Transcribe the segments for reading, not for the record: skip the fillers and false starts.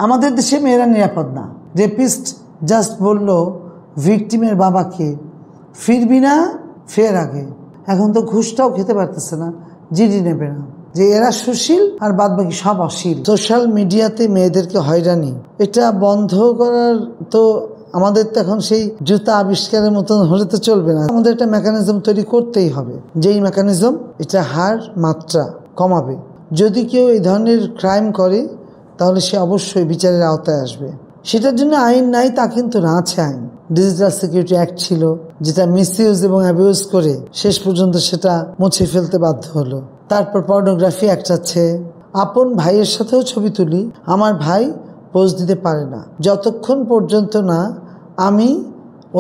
আমাদের দেশে মেয়েরা নিরাপদ না। রেপিস্ট জাস্ট বলল ভিকটিমের বাবাকে ফিরবি না, ফের আগে। এখন তো ঘুষটাও খেতে পারতেছে না, জিডি নেবে না, যে এরা সুশীল আর বাদ বাকি সব অশীল। সোশ্যাল মিডিয়াতে মেয়েদেরকে হয়রানি, এটা বন্ধ করার তো আমাদের তো এখন সেই জুতা আবিষ্কারের মতন হলে তো চলবে না। আমাদের একটা মেকানিজম তৈরি করতেই হবে, যেই মেকানিজম এটা হার মাত্রা কমাবে। যদি কেউ এই ধরনের ক্রাইম করে তাহলে সে অবশ্যই বিচারের আওতায় আসবে। সেটার জন্য আইন নাই তা কিন্তু না, আছে আইন। ডিজিটাল সিকিউরিটি অ্যাক্ট ছিল, যেটা মিসইউজ এবং অ্যাবিউজ করে শেষ পর্যন্ত সেটা মুছে ফেলতে বাধ্য হলো। তারপর পর্নোগ্রাফি অ্যাক্ট আছে। আপন ভাইয়ের সাথেও ছবি তুলি, আমার ভাই পোজ দিতে পারে না যতক্ষণ পর্যন্ত না আমি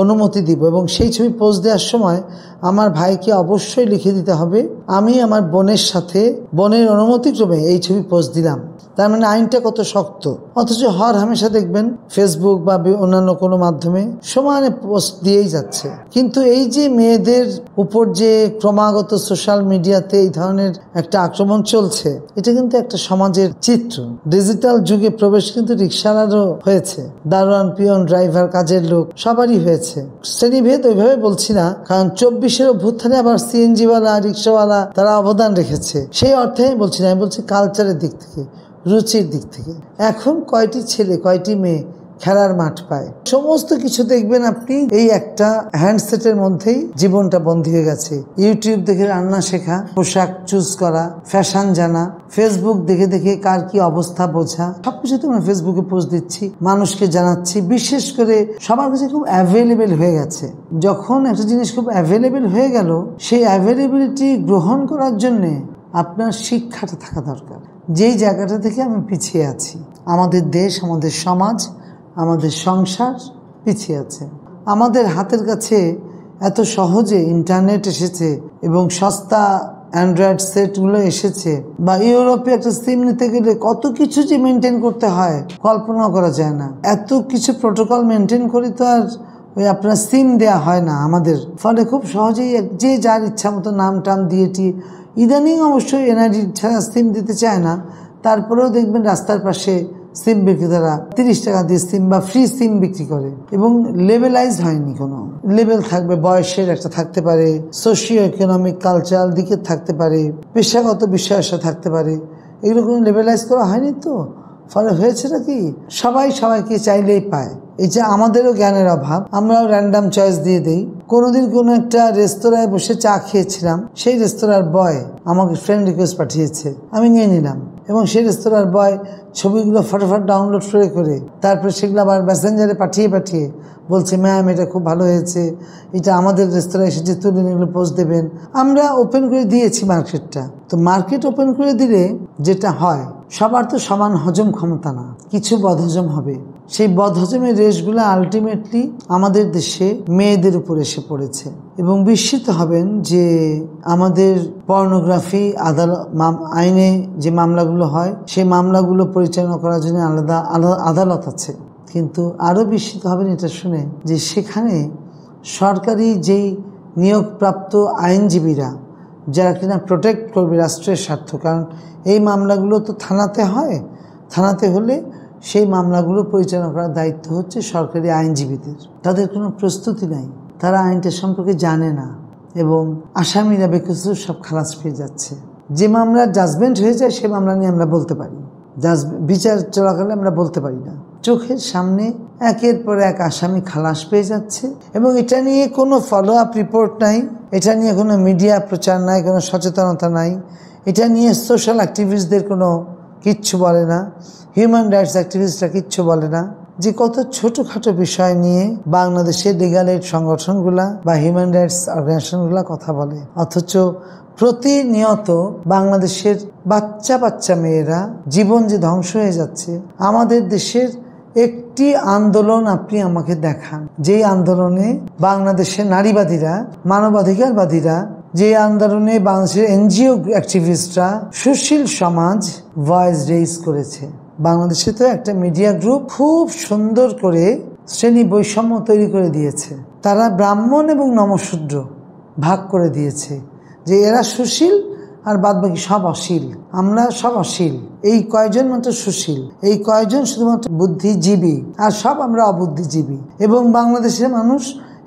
অনুমতি দিব, এবং সেই ছবি পোজ দেওয়ার সময় আমার ভাইকে অবশ্যই লিখে দিতে হবে আমি আমার বোনের সাথে বোনের অনুমতিক্রমে এই ছবি পোজ দিলাম। তার মানে আইনটা কত শক্ত। অথচ হর হামেশা দেখবেন ফেসবুক বা অন্যান্য কোনো মাধ্যমে সমানে পোস্ট দিয়েই যাচ্ছে। কিন্তু এই যে মেয়েদের উপর যে ক্রমাগত সোশ্যাল মিডিয়াতে এই ধরনের একটা আক্রমণ চলছে, এটা কিন্তু একটা সমাজের চিত্র। ডিজিটাল যুগে প্রবেশ কিন্তু রিক্সাওয়ালারও হয়েছে, দারোয়ান, পিয়ন, ড্রাইভার, কাজের লোক সবারই হয়েছে। শ্রেণীভেদ ওইভাবে বলছি না, কারণ 24-এর অভ্যুত্থানে আবার সিএনজিওয়ালা, রিক্সাওয়ালা তারা অবদান রেখেছে, সেই অর্থে আমি বলছি না। আমি বলছি কালচারের দিক থেকে, রুচির দিক থেকে। এখন কয়টি ছেলে কয়টি মেয়ে খেলার মাঠ পায়, সমস্ত কিছু দেখবেন আপনি এই একটা হ্যান্ডসেটের মধ্যেই জীবনটা বন্দী হয়ে গেছে। ইউটিউব দেখে রান্না শেখা, পোশাক চুজ করা, ফ্যাশন জানা, ফেসবুক দেখে দেখে কার কি অবস্থা বোঝা, সবকিছু তো আমরা ফেসবুকে পোস্ট দিচ্ছি, মানুষকে জানাচ্ছি। বিশেষ করে সবার কাছে খুব অ্যাভেলেবেল হয়ে গেছে। যখন একটা জিনিস খুব অ্যাভেলেবেল হয়ে গেল, সেই অ্যাভেলেবিলিটি গ্রহণ করার জন্যে আপনার শিক্ষাটা থাকা দরকার। যেই জায়গাটা থেকে আমি পিছিয়ে আছি, আমাদের দেশ, আমাদের সমাজ, আমাদের সংসার পিছিয়ে আছে। আমাদের হাতের কাছে এত সহজে ইন্টারনেট এসেছে এবং সস্তা অ্যান্ড্রয়েড সেটগুলো এসেছে, বা ইউরোপে একটা সিম নিতে গেলে কত কিছু যে মেনটেন করতে হয় কল্পনা করা যায় না। এত কিছু প্রোটোকল মেনটেন করি তো আর ওই আপনার সিম দেয়া হয় না আমাদের। ফলে খুব সহজেই যে যার ইচ্ছা মতো নাম টাম দিয়েটি, ইদানিং অবশ্যই এনআইডি ছাড়া সিম দিতে চায় না, তারপরেও দেখবেন রাস্তার পাশে সিম বিক্রেতারা 30 টাকা দিয়ে সিম বা ফ্রি সিম বিক্রি করে, এবং লেভেলাইজ হয়নি। কোনো লেভেল থাকবে, বয়সের একটা থাকতে পারে, সোশিও ইকোনমিক কালচারাল দিকে থাকতে পারে, পেশাগত বিষয় থাকতে পারে, এগুলো কোনো লেভেলাইজ করা হয়নি। তো ফলে হয়েছেটা কি, সবাই সবাইকে চাইলেই পায়। এই যে আমাদেরও জ্ঞানের অভাব, আমরাও র্যান্ডাম চয়েস দিয়ে দেই। কোনোদিন কোনো একটা রেস্তোরাঁয় বসে চা খেয়েছিলাম, সেই রেস্তোরাঁর বয় আমাকে ফ্রেন্ড রিকোয়েস্ট পাঠিয়েছে, আমি নিয়ে নিলাম, এবং সেই রেস্তোরাঁর বয় ছবিগুলো ফটাফট ডাউনলোড করে তারপরে সেগুলো আবার মেসেঞ্জারে পাঠিয়ে বলছে, ম্যাম এটা খুব ভালো হয়েছে, এটা আমাদের রেস্তোরাঁয় এসেছে, তুলে এগুলো পোস্ট দেবেন। আমরা ওপেন করে দিয়েছি মার্কেটটা। তো মার্কেট ওপেন করে দিলে যেটা হয়, সবার তো সমান হজম ক্ষমতা না, কিছু বদহজম হবে। সেই বদহজমের রেশগুলো আলটিমেটলি আমাদের দেশে মেয়েদের উপর এসে পড়েছে। এবং বিস্মিত হবেন যে আমাদের পর্নোগ্রাফি আইনে যে মামলাগুলো হয়, সেই মামলাগুলো পরিচালনা করার জন্য আলাদা আদালত আছে। কিন্তু আরও বিস্মিত হবেন এটা শুনে যে সেখানে সরকারি যেই নিয়োগপ্রাপ্ত আইনজীবীরা, যারা কিনা প্রোটেক্ট করবে রাষ্ট্রের স্বার্থ, কারণ এই মামলাগুলো তো থানাতে হয়, থানাতে হলে সেই মামলাগুলো পরিচালনা করার দায়িত্ব হচ্ছে সরকারি আইনজীবীদের। তাদের কোনো প্রস্তুতি নাই, তারা আইনটা সম্পর্কে জানে না, এবং আসামিরা বেকসুর সব খালাস পেয়ে যাচ্ছে। যে মামলার জাজমেন্ট হয়ে যায় সে মামলা নিয়ে আমরা বলতে পারি, বিচার চলাকালে আমরা বলতে পারি না। চোখের সামনে একের পর এক আসামি খালাস পেয়ে যাচ্ছে, এবং এটা নিয়ে কোনো ফলো আপ রিপোর্ট নাই, এটা নিয়ে কোনো মিডিয়া প্রচার নাই, কোনো সচেতনতা নাই, এটা নিয়ে সোশ্যাল অ্যাক্টিভিস্টদের কোনো কিচ্ছু বলে না, হিউম্যান রাইটস অ্যাক্টিভিস্টরা কিচ্ছু বলে না। যে কত ছোটোখাটো বিষয় নিয়ে বাংলাদেশের লিগ্যাল এইড সংগঠনগুলা বা হিউম্যান রাইটস অর্গানাইজেশনগুলা কথা বলে, অথচ প্রতিনিয়ত বাংলাদেশের বাচ্চা মেয়েরা জীবন যে ধ্বংস হয়ে যাচ্ছে। আমাদের দেশের একটি আন্দোলন আপনি আমাকে দেখান, যেই আন্দোলনে বাংলাদেশের নারীবাদীরা, মানবাধিকারবাদীরা, যে আন্দোলনে বাংলাদেশের এনজিও অ্যাক্টিভিস্টরা, সুশীল সমাজ ভয়েস রেইজ করেছে। বাংলাদেশে তো একটা মিডিয়া গ্রুপ খুব সুন্দর করে শ্রেণী বৈষম্য তৈরি করে দিয়েছে। তারা ব্রাহ্মণ এবং নমশূদ্র ভাগ করে দিয়েছে, যে এরা সুশীল আর বাদ বাকি সব অশীল। আমরা সব অশীল, এই কয়জন মাত্র সুশীল, এই কয়জন শুধুমাত্র বুদ্ধিজীবী, আর সব আমরা অবুদ্ধিজীবী। এবং বাংলাদেশের মানুষ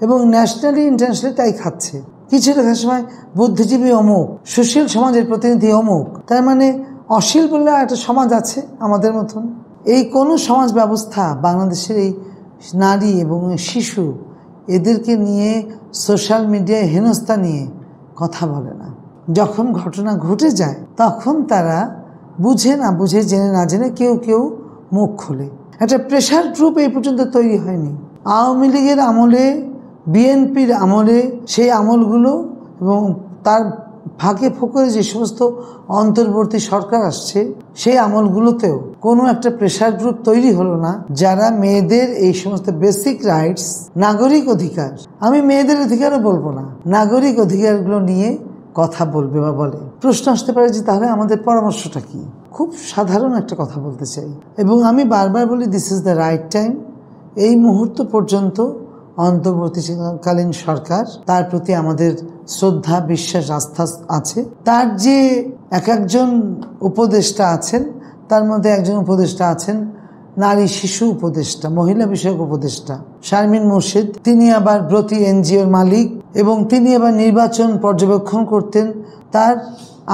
এবং ন্যাশনালি ইন্টারন্যাশনালি তাই খাচ্ছে। কিছু লেখার সময় বুদ্ধিজীবী অমুক, সুশীল সমাজের প্রতিনিধি অমুক, তার মানে অশীল বলে একটা সমাজ আছে আমাদের মতন। এই কোনো সমাজ ব্যবস্থা বাংলাদেশের এই নারী এবং শিশু এদেরকে নিয়ে সোশ্যাল মিডিয়ায় হেনস্থা নিয়ে কথা বলে না। যখন ঘটনা ঘটে যায় তখন তারা বুঝে না বুঝে, জেনে না জেনে কেউ কেউ মুখ খোলে। একটা প্রেশার গ্রুপ এই পর্যন্ত তৈরি হয়নি। আওয়ামী লীগের আমলে, বিএনপির আমলে সেই আমলগুলো এবং তার ফাঁকে ফোকরে যে সমস্ত অন্তর্বর্তী সরকার আসছে সেই আমলগুলোতেও কোনো একটা প্রেশার গ্রুপ তৈরি হলো না যারা মেয়েদের এই সমস্ত বেসিক রাইটস, নাগরিক অধিকার, আমি মেয়েদের অধিকারও বলবো না, নাগরিক অধিকারগুলো নিয়ে কথা বলবে বা বলে। প্রশ্ন আসতে পারে যে তাহলে আমাদের পরামর্শটা কি? খুব সাধারণ একটা কথা বলতে চাই এবং আমি বারবার বলি, this is the right time. এই মুহূর্ত পর্যন্ত অন্তর্বর্তীকালীন সরকার, তার প্রতি আমাদের শ্রদ্ধা, বিশ্বাস, আস্থা আছে। তার যে একজন উপদেষ্টা আছেন, তার মধ্যে একজন উপদেষ্টা আছেন নারী শিশু উপদেষ্টা, মহিলা বিষয়ক উপদেষ্টা শারমিন মুর্শিদ। তিনি আবার ব্রতী এনজিওর মালিক এবং তিনি আবার নির্বাচন পর্যবেক্ষণ করতেন। তার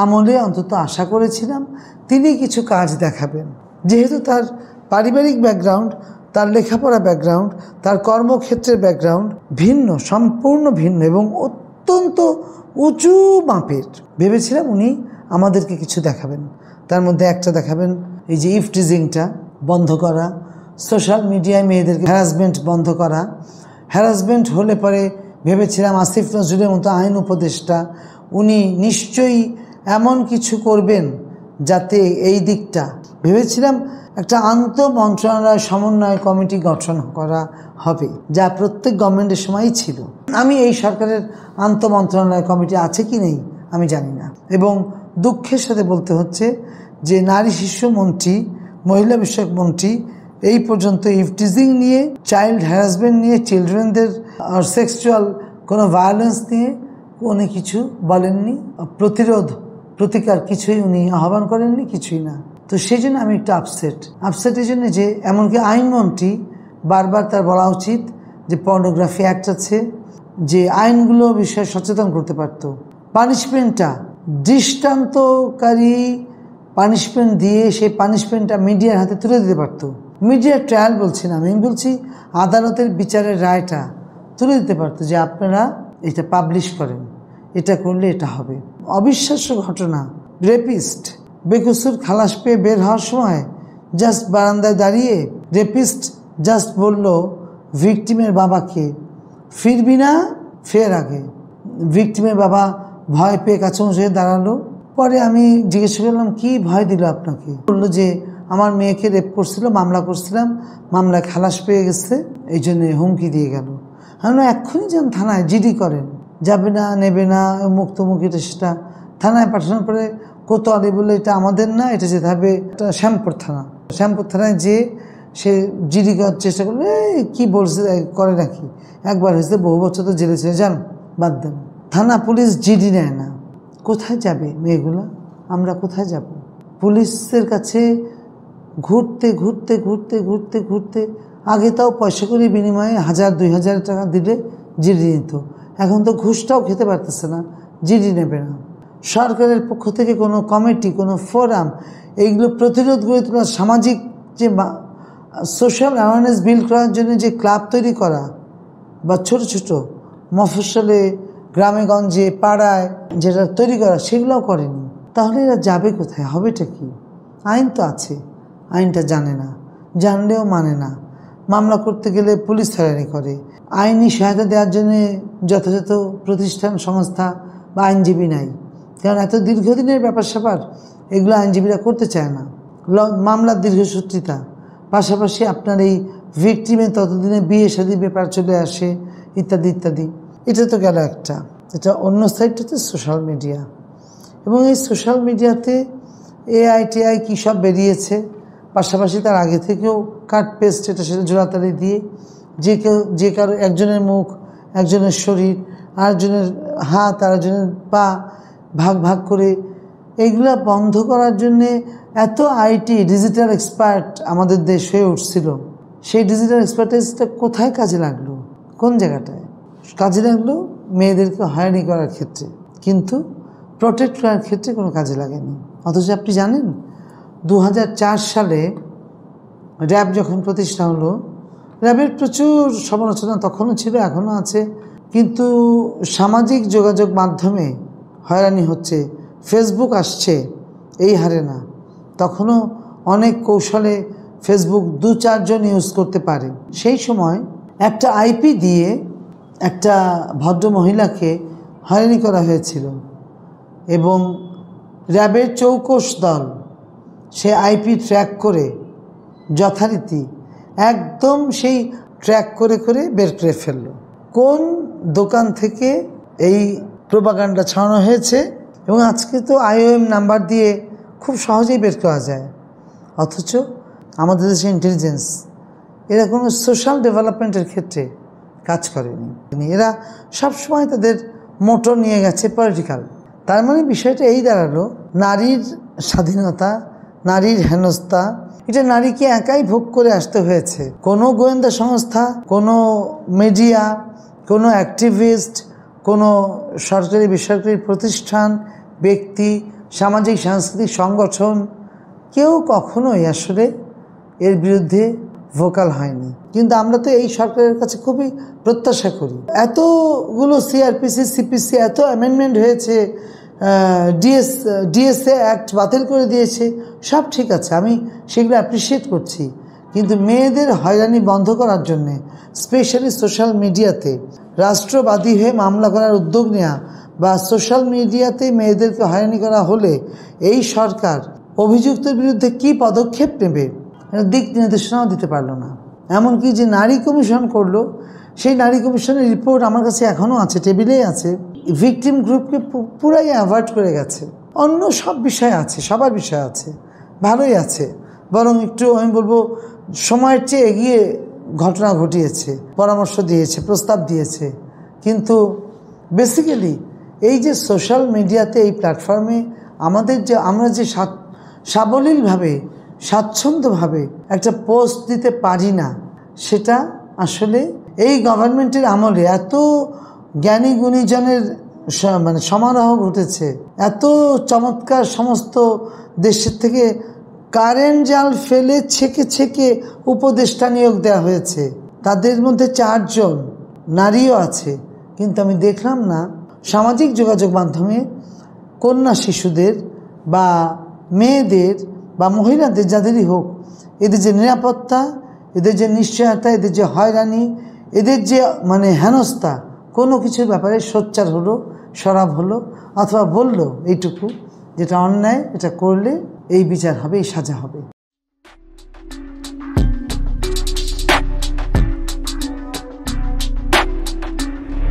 আমলে অন্তত আশা করেছিলাম তিনি কিছু কাজ দেখাবেন। যেহেতু তার পারিবারিক ব্যাকগ্রাউন্ড, তার লেখাপড়া ব্যাকগ্রাউন্ড, তার কর্মক্ষেত্রের ব্যাকগ্রাউন্ড ভিন্ন, সম্পূর্ণ ভিন্ন এবং অত্যন্ত উঁচু মাপের, ভেবেছিলাম উনি আমাদেরকে কিছু দেখাবেন। তার মধ্যে একটা দেখাবেন এই যে ইফটিজিংটা বন্ধ করা, সোশ্যাল মিডিয়ায় মেয়েদেরকে হ্যারাসমেন্ট বন্ধ করা। হ্যারাসমেন্ট হলে পরে ভেবেছিলাম আসিফ নজরুলের মতো আইন উপদেষ্টা উনি নিশ্চয়ই এমন কিছু করবেন যাতে এই দিকটা, ভেবেছিলাম একটা আন্তঃমন্ত্রণালয় সমন্বয় কমিটি গঠন করা হবে, যা প্রত্যেক গভর্নমেন্টের সময়ই ছিল। আমি এই সরকারের আন্তঃমন্ত্রণালয় কমিটি আছে কি নেই আমি জানি না। এবং দুঃখের সাথে বলতে হচ্ছে যে নারী শিশু মন্ত্রী, মহিলা বিষয়ক মন্ত্রী এই পর্যন্ত ইফটিজিং নিয়ে, চাইল্ড হ্যারাসমেন্ট নিয়ে, চিলড্রেনদের সেক্সুয়াল কোনো ভায়োলেন্স নিয়ে উনি কিছু বলেননি। প্রতিকার কিছুই উনি আহ্বান করেননি, কিছুই না। তো সেই জন্য আমি একটু আপসেট এই জন্য যে এমনকি আইনমন্ত্রী বারবার তার বলা উচিত যে পর্নোগ্রাফি অ্যাক্ট আছে, যে আইনগুলো বিষয়ে সচেতন করতে পারতো। পানিশমেন্টটা দৃষ্টান্তকারী পানিশমেন্ট দিয়ে সেই পানিশমেন্টটা মিডিয়ার হাতে তুলে দিতে পারতো। মিডিয়ার ট্রায়াল বলছি না, আমি বলছি আদালতের বিচারের রায়টা তুলে দিতে পারতো যে আপনারা এটা পাবলিশ করেন, এটা করলে এটা হবে। অবিশ্বাস্য ঘটনা, রেপিস্ট বেকসুর খালাস পেয়ে বের হওয়ার সময় জাস্ট বারান্দায় দাঁড়িয়ে রেপিস্ট জাস্ট বলল ভিকটিমের বাবাকে, ফিরবি না, ফের আগে। ভিকটিমের বাবা ভয় পেয়ে কাছাকাছি দাঁড়ালো। পরে আমি জিজ্ঞেস করলাম কি ভয় দিল আপনাকে? বললো যে আমার মেয়েকে রেপ করছিল, মামলা করছিলাম, মামলায় খালাস পেয়ে গেছে, এই জন্য হুমকি দিয়ে গেল। আমরা এক্ষুনি যান থানায়, জিডি করেন, যাবে না, নেবে না, মুক্তমুখ, এটা সেটা। থানায় পাঠানোর পরে কোতোয়ালি বলে এটা আমাদের না, এটা যেতে হবে শ্যামপুর থানা। শ্যামপুর থানায় যে সে জিডি করার চেষ্টা করলো, কি বলছে করে নাকি, একবার হয়েছে, বহু বছর তো জেলে ছিল, যান বাদ দেন। থানা পুলিশ জিডি নেয় না। কোথায় যাবে মেয়েগুলা? আমরা কোথায় যাব? পুলিশের কাছে ঘুরতে ঘুরতে ঘুরতে ঘুরতে ঘুরতে, আগে তাও পয়সা করে বিনিময়ে 1000-2000 টাকা দিলে জিডি নিত, এখন তো ঘুষটাও খেতে পারতেছে না, জিডি নেবে না। সরকারের পক্ষ থেকে কোনো কমিটি, কোনো ফোরাম, এইগুলো প্রতিরোধ গড়ে তোলা, সামাজিক যে সোশ্যাল অ্যাওয়ারনেস বিল্ড করার জন্য যে ক্লাব তৈরি করা বা ছোট ছোট মফস্বলে, গ্রামে গঞ্জে, পাড়ায় যেটা তৈরি করা, সেগুলোও করেনি। তাহলে এরা যাবে কোথায়? হবেটা কি? আইন তো আছে, আইনটা জানে না, জানলেও মানে না। মামলা করতে গেলে পুলিশ হয়রানি করে। আইনি সহায়তা দেওয়ার জন্য যথাযথ প্রতিষ্ঠান, সংস্থা বা আইনজীবী নাই, কারণ এত দীর্ঘদিনের ব্যাপার স্যাপার এগুলো আইনজীবীরা করতে চায় না। মামলার দীর্ঘসূত্রিতা, পাশাপাশি আপনার এই ভিকটিমের ততদিনে বিয়ে শাদীর ব্যাপার চলে আসে, ইত্যাদি ইত্যাদি। এটা তো গেল একটা। এটা অন্য সাইডটাতে সোশ্যাল মিডিয়া, এবং এই সোশ্যাল মিডিয়াতে এআই কী সব বেরিয়েছে, পাশাপাশি তার আগে থেকেও কাট পেস্ট, এটা সেটা জোড়াতালি দিয়ে যে কারো একজনের মুখ, একজনের শরীর, আরেকজনের হাত, আরেকজনের পা ভাগ ভাগ করে এইগুলা বন্ধ করার জন্যে এত আইটি ডিজিটাল এক্সপার্ট আমাদের দেশ হয়ে উঠছিল, সেই ডিজিটাল এক্সপার্টাইজটা কোথায় কাজে লাগলো? কোন জায়গাটায় কাজে লাগলো? মেয়েদেরকে হয়রানি করার ক্ষেত্রে, কিন্তু প্রোটেক্ট করার ক্ষেত্রে কোনো কাজে লাগেনি। অথচ আপনি জানেন 2004 সালে র্যাব যখন প্রতিষ্ঠা হলো, র্যাবের প্রচুর সমালোচনা তখনও ছিল, এখনও আছে, কিন্তু সামাজিক যোগাযোগ মাধ্যমে হয়রানি হচ্ছে, ফেসবুক আসছে এই হারে না। তখনও অনেক কৌশলে ফেসবুক 2-4 জন ইউজ করতে পারে। সেই সময় একটা আইপি দিয়ে একটা ভদ্র মহিলাকে হয়রানি করা হয়েছিল এবং র্যাবের চৌকস দল সে আইপি ট্র্যাক করে যথারীতি একদম সেই ট্র্যাক করে করে বের করে ফেলল কোন দোকান থেকে এই প্রোপাগান্ডা ছড়ানো হয়েছে। এবং আজকে তো IOM নাম্বার দিয়ে খুব সহজেই বের করা যায়। অথচ আমাদের দেশে ইন্টেলিজেন্স এরা কোনো সোশ্যাল ডেভেলপমেন্টের ক্ষেত্রে কাজ করেনি। এরা সবসময় তাদের মোটো নিয়ে গেছে পলিটিক্যাল। তার মানে বিষয়টা এই দাঁড়ালো, নারীর স্বাধীনতা, নারীর হেনস্থা, এটা নারীকে একাই ভোগ করে আসতে হয়েছে। কোনো গোয়েন্দা সংস্থা, কোনো মিডিয়া, কোনো অ্যাক্টিভিস্ট, কোনো সরকারি বেসরকারি প্রতিষ্ঠান, ব্যক্তি, সামাজিক সাংস্কৃতিক সংগঠন কেউ কখনোই আসলে এর বিরুদ্ধে ভোকাল হয়নি। কিন্তু আমরা তো এই সরকারের কাছে খুবই প্রত্যাশা করি। এতগুলো CRPC, CPC, এত অ্যামেন্ডমেন্ট হয়েছে, DSA অ্যাক্ট বাতিল করে দিয়েছে, সব ঠিক আছে, আমি সেগুলো অ্যাপ্রিসিয়েট করছি। কিন্তু মেয়েদের হয়রানি বন্ধ করার জন্যে স্পেশালি সোশ্যাল মিডিয়াতে রাষ্ট্রবাদী হয়ে মামলা করার উদ্যোগ নেওয়া বা সোশ্যাল মিডিয়াতে মেয়েদেরকে হয়রানি করা হলে এই সরকার অভিযুক্তের বিরুদ্ধে কি পদক্ষেপ নেবে দিক নির্দেশনাও দিতে পারলো না। এমনকি যে নারী কমিশন করলো, সেই নারী কমিশনের রিপোর্ট আমার কাছে এখনও আছে, টেবিলেই আছে। ভিকটিম গ্রুপকে পুরাই অ্যাভয়েড করে গেছে। অন্য সব বিষয় আছে, সবার বিষয় আছে, ভালোই আছে, বরং একটু আমি বলবো সময়ের চেয়ে এগিয়ে ঘটনা ঘটিয়েছে, পরামর্শ দিয়েছে, প্রস্তাব দিয়েছে। কিন্তু বেসিক্যালি এই যে সোশ্যাল মিডিয়াতে, এই প্ল্যাটফর্মে আমাদের যে আমরা যে সাবলীলভাবে স্বাচ্ছন্দ্যভাবে একটা পোস্ট দিতে পারি না, সেটা আসলে এই গভর্নমেন্টের আমলে এত জ্ঞানী গুণীজনের মানে সমারোহ ঘটেছে, এত চমৎকার সমস্ত দেশের থেকে কারেন্ট জাল ফেলে ছেঁকে ছেঁকে উপদেষ্টা নিয়োগ দেওয়া হয়েছে। তাদের মধ্যে 4 জন নারীও আছে। কিন্তু আমি দেখলাম না সামাজিক যোগাযোগ মাধ্যমে কন্যা শিশুদের বা মেয়েদের বা মহিলাদের যাদেরই হোক, এদের যে নিরাপত্তা, এদের যে নিশ্চয়তা, এদের যে হয়রানি, এদের যে মানে হেনস্থা, কোনো কিছুর ব্যাপারে সোচ্চার হলো, সরব হলো, অথবা বলল এইটুকু যেটা অন্যায়, এটা করলে এই বিচার হবে, এই সাজা হবে।